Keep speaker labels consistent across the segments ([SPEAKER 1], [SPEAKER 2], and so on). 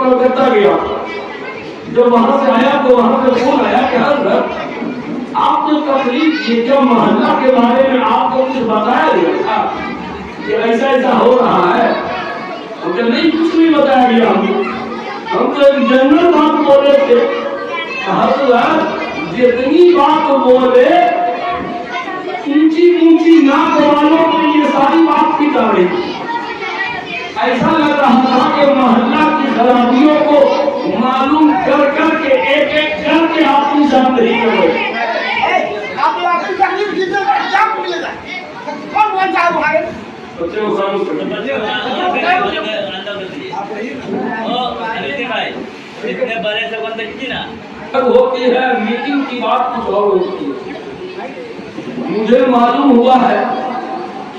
[SPEAKER 1] کلکتہ گیا. جب وہاں سے آیا تو وہاں سے فون آیا کہ حضرت آپ نے تقریر کی جو محلہ کے بارے میں آپ کو کچھ بتایا گیا تھا کہ ایسا ایسا ہو رہا ہے. ہم کہ نہیں کچھ نہیں بتایا گیا. ہم تو ایک جنرل بات بولے تھے. حضرت جتنی بات بولے اونچی اونچی ناک والوں کو یہ ساری بات کی جا رہی. ایسا لگ رہا تھا کہ محلہ کی خرابیوں کو معلوم کر کر کے ایک ایک کر کے آپ کی ساتھ نہیں کر رہے. بچے کو خاموش کریں. ہوتی ہے میٹنگ کی بات کچھ اور ہوتی ہے. مجھے معلوم ہوا ہے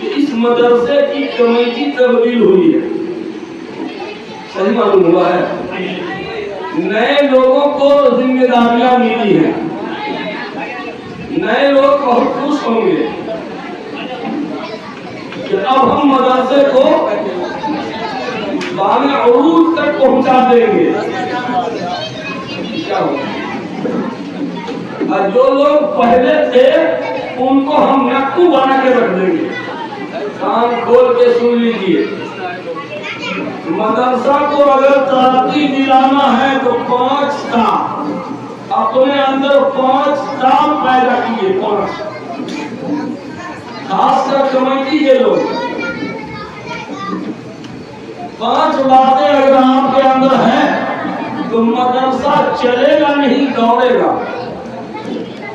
[SPEAKER 1] کہ اس مدرسے کی کمیٹی تبدیل ہوئی ہے. صحیح معلوم ہوا ہے. نئے لوگوں کو ذمہ داریاں ملی ہیں. نئے لوگ بہت خوش ہوں گے کہ اب ہم مدرسے کو بام عروج تک پہنچا دیں گے. کیا ہوگا؟ جو لوگ پہلے تھے ان کو ہم نقو بنا کے رکھ دیں گے. کان کھول کے سن لیجیے. مدرسہ کو اگر ترقی دلانا ہے تو 5 کام اپنے اندر 5 کام پیدا کیے. 5 خاص کر کمیٹی کے لوگ 5 باتیں اگر آپ کے اندر ہیں تو مدرسہ چلے گا نہیں دوڑے گا.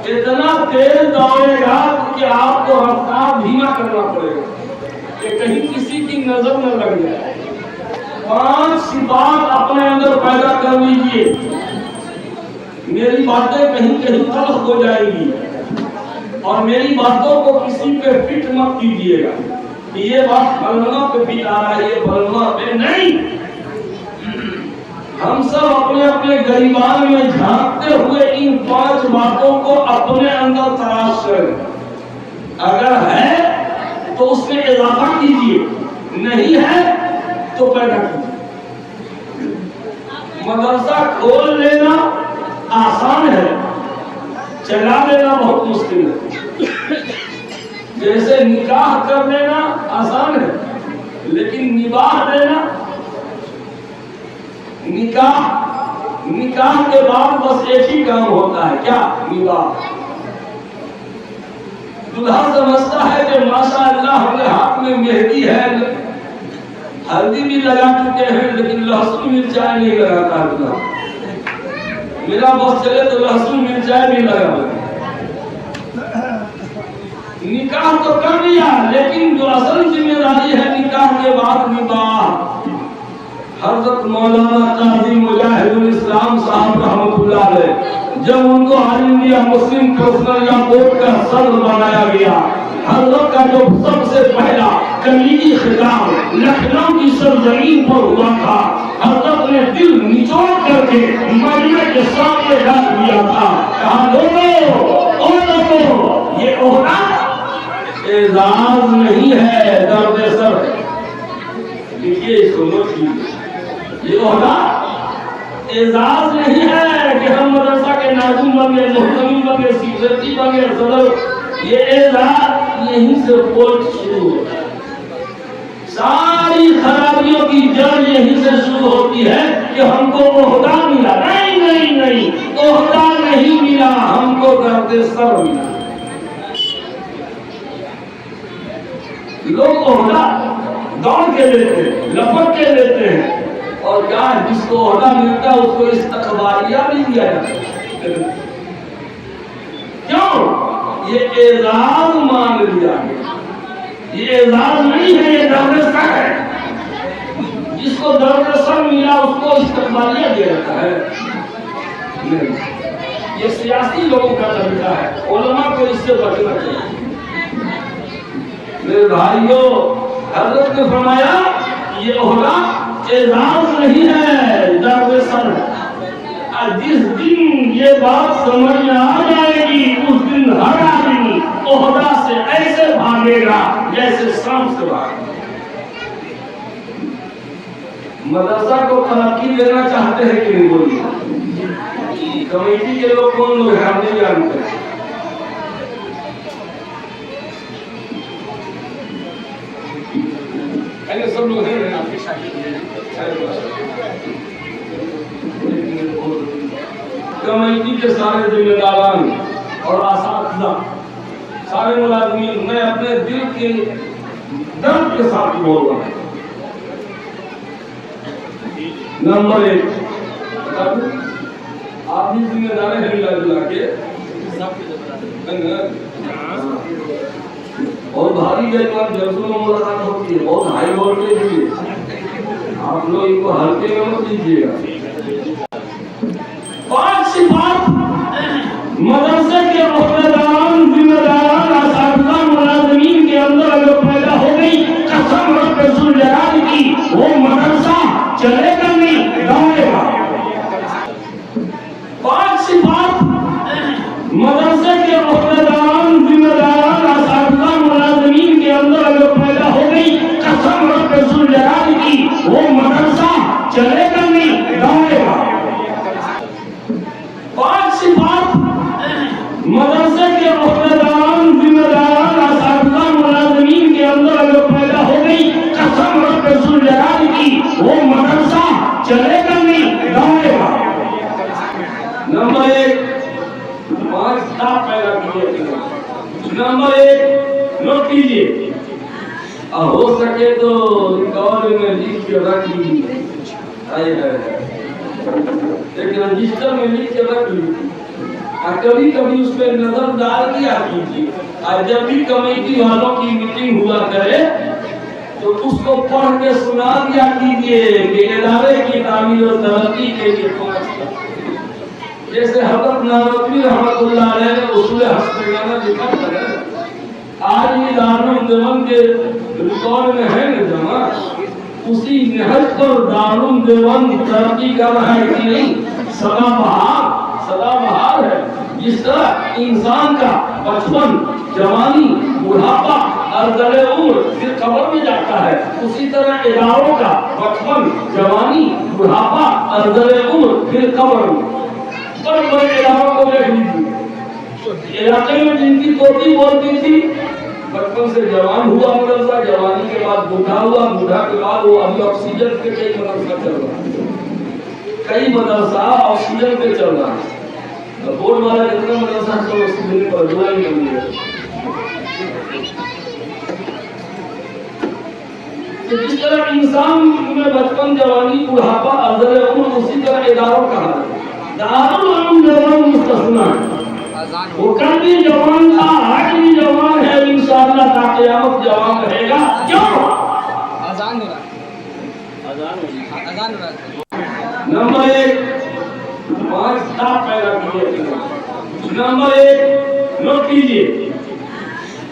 [SPEAKER 1] اتنا تیز دوڑے گا کہ آپ کو رفتار دھیما کرنا پڑے گا کہ کہیں کسی کی نظر نہ لگ جائے. 5 صفات اپنے اندر پیدا کر لیجیے. میری باتیں کہیں کہیں تلخ ہو جائے گی اور میری باتوں کو کسی پہ فٹ مت کیجیے گا کہ یہ بات فلنا پہ فٹ آ رہا ہے یہ فلنا پہ نہیں. ہم سب اپنے اپنے گریبان میں جھانکتے ہوئے ان 5 باتوں کو اپنے اندر تلاش کریں. اگر ہے تو اس میں اضافہ کیجیے, نہیں ہے تو پیدا کیجیے. مدرسہ کھول لینا آسان ہے, چلا لینا بہت مشکل ہے. جیسے نکاح کر لینا آسان ہے لیکن نباہ دینا, نکاح کے بعد بس ایک ہی کام ہوتا ہے, کیا؟ نباہ. دلہا سمجھتا ہے کہ ماشاء اللہ ہمارے ہاتھ میں مہندی ہے, ہلدی بھی لگا چکے ہیں لیکن لہسن مرچائی نہیں لگاتا دلہا. میرا بس چلے تو لہسن مرچائی بھی لگا. نکاح تو کر لیا لیکن جو اصل ذمہ داری ہے نکاح کے بعد نباہ. حضرت مولانا قاضی مجاہد الاسلام صاحب رحمۃ اللہ علیہ جب ان کو آل انڈیا مسلم پرسنل لا بورڈ کا صدر بنایا گیا, حضرت کا جو سب سے پہلا کلیدی خطاب لکھنؤ کی سرزمین پر ہوا تھا, حضرت نے دل نچوڑ کر کے مجمع کے سامنے رکھ دیا تھا. کہا لوگوں یہ عہدہ اعزاز نہیں ہے, درد سر ہے. دیکھیے اس کو نوٹ کیجیے, یہ عہدہ اعزاز نہیں ہے کہ ہم مدرسہ کے ناظم بن گئے, محتمم بن گئے, سیکریٹری بن گئے, صدر. یہ اعزاز یہیں سے پولٹ شروع ہوتا ہے. ساری خرابیوں کی جڑ یہیں سے شروع ہوتی ہے کہ ہم کو عہدہ ملا. نہیں نہیں نہیں, عہدہ نہیں ملا, ہم کو درد سر ملا. لوگ عہدہ دوڑ کے لیتے ہیں, لپٹ کے لیتے ہیں, اور کیا جس کو عہدہ ملتا ہے اس کو استقبالیہ بھی دیا جاتا ہے. کیوں؟ یہ اعزاز مان لیا گیا. یہ اعزاز نہیں ہے, یہ درد سر ہے. جس کو درد سر ملا اس کو استقبالیہ دیا جاتا ہے. یہ سیاسی لوگوں کا طریقہ ہے, علماء کو اس سے بچنا چاہیے. میرے بھائیوں, حضرت نے فرمایا یہ عہدہ اعزاز نہیں ہے, درد سر ہے. جس دن یہ بات سمجھ میں آ جائے گی اس دن ہر آدمی عہدہ سے ایسے بھاگے گا جیسے سانپ سے بھاگے. मदरसा को तरक्की देना चाहते हैं कि नहीं बोलिए। कमेटी के लोग कौन लोग हैं हम नहीं जानते। ऐसे सब लोग हैं आपके कमेटी के सारे जिम्मेदारान और असातिज़ा सारे मुलाज़िमीन, मैं अपने दिल के दर्द के साथ बोल रहा हूँ। नंबर 1 आप भी जिम्मेदार हैं मिला जुला के और भारी जज्बात जलसों में मुलाकात होती है, बहुत हाई वोल्टेज भी है, आप लोग इनको हल्के में मत लीजिएगा। 5 सिफात मदरसे के ओहदेदारान, जिम्मेदारान, असातिज़ा, मुलाज़िमीन के अंदर अगर पैदा हो गई, कसम रब्बे ज़ुल जलाल की, वो मदरसा चलेगा नहीं, दौड़ेगा। 5 सिफात मदरसे के ओहदेदारान, जिम्मेदारान, असातिज़ा, मुलाज़िमीन के अंदर अगर पैदा हो गई, कसम रब्बे ज़ुल जलाल की, वो मदरसा चलेगा नहीं, दौड़ेगा। 5 सिफात मदरसे के ओहदेदारान, जिम्मेदारान, असातिज़ा, मुलाज़िमीन के अंदर अगर पैदा हो गई, कसम रब्बे ज़ुल जलाल की, वो मदरसा चलेगा नहीं, दौड़ेगा। नंबर 1 5 स्टाफ पैदा किए। नंबर 1 नोट कीजिए, हो सके तो रिकॉर्ड में लिख के रख लीजिए, एक रजिस्टर में लिख के रख लीजिए, कभी कभी उस पर नजर डाल दिया कीजिए। और जब भी कमेटी वालों की मीटिंग हुआ करे तो उसको पढ़ के सुना दिया कीजिए कि इदारे की तामीर और तरक्की के लिए 5 जैसे हज़रत नानवी रहमतुल्लाह अलैह ने उसूल हस्तियाना लिखा है, आज भी दारुल देवबंद के रिकॉर्ड में है न जमा, उसी नहज पर दारुल देवबंद तरक्की कर रहा है कि नहीं, सदाबहार है। जिस तरह इंसान का बचपन, जवानी, बुढ़ापा और दले उम्र फिर कब्र में जाता है, उसी तरह इदारों का बचपन, जवानी, बुढ़ापा और दले उम्र फिर कब्र में। पर बड़े इदारों को देख लीजिए, इलाके में जिनकी तोती बोलती थी, बचपन से जवान हुआ मदरसा, जवानी के बाद बूढ़ा हुआ, बूढ़ा के बाद वो अभी ऑक्सीजन पे कई मदरसा चल रहा है, कई मदरसा ऑक्सीजन पे चल रहा है। बोर्ड वाला जितना मदरसा तो ऑक्सीजन पर जुड़ा ही नहीं है। जिस तरह इंसान में बचपन, जवानी, बुढ़ापा, अज़ल उम्र, उसी तरह इदारों का हाल है। दारुल उलूम देवबंद मुस्तस्ना है, वो कल भी जवान था, आज भी जवान है, इंशाअल्लाह ता क़यामत जवान रहेगा। क्यों? अज़ान हो रहा है। नंबर 1 5 स्टाफ पैदा किए। नंबर 1 नोट कीजिए,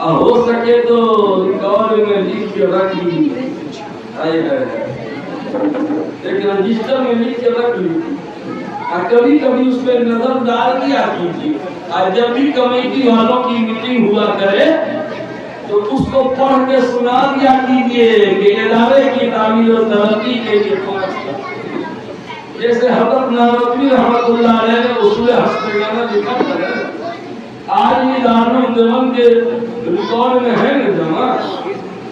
[SPEAKER 1] हो सके तो रिकॉर्ड में लिख के रख लीजिए, एक रजिस्टर में लिख के रख लीजिए, कभी कभी उस पर नजर डाल दिया कीजिए। और जब भी कमेटी वालों की मीटिंग हुआ करे तो उसको पढ़ के सुना दिया कीजिए कि इदारे की तामीर और तरक्की के लिए 5 जैसे हज़रत नानवी रहमतुल्लाह अलैह ने उसूल हस्तियाना लिखा है, आज भी दारुल देवबंद के रिकॉर्ड में है न जमा,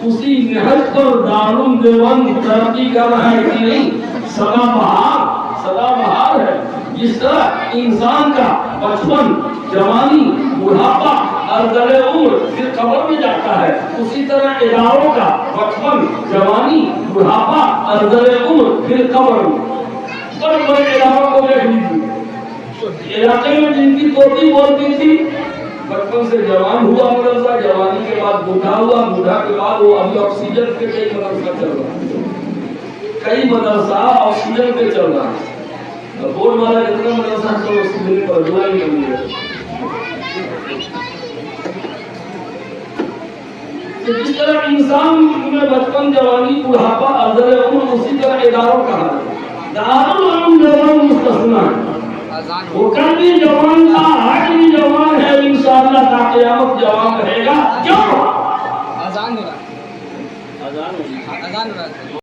[SPEAKER 1] उसी नहज पर दारुल देवबंद तरक्की कर रहा है कि नहीं, सदाबहार है। जिस तरह इंसान का बचपन, जवानी, बुढ़ापा और दले उम्र फिर कब्र में जाता है, उसी तरह इदारों का बचपन, जवानी, बुढ़ापा और दले उम्र फिर कब्र में। पर बड़े इदारों को देख लीजिए, इलाके में जिनकी तोती बोलती थी, बचपन से जवान हुआ मदरसा, जवानी के बाद बूढ़ा हुआ, बूढ़ा के बाद वो अभी ऑक्सीजन पे कई मदरसा चल रहा है, कई मदरसा ऑक्सीजन पे चल रहा है। बोर्ड वाला जितना मदरसा तो ऑक्सीजन पर जुड़ा ही नहीं है। जिस तरह इंसान में बचपन, जवानी, बुढ़ापा, अज़ल उम्र, उसी तरह इदारों का हाल है। दारुल उलूम देवबंद मुस्तस्ना है, वो कल भी जवान था, आज भी जवान है, इंशाअल्लाह ता क़यामत जवान रहेगा। क्यों? अज़ान हो रहा है।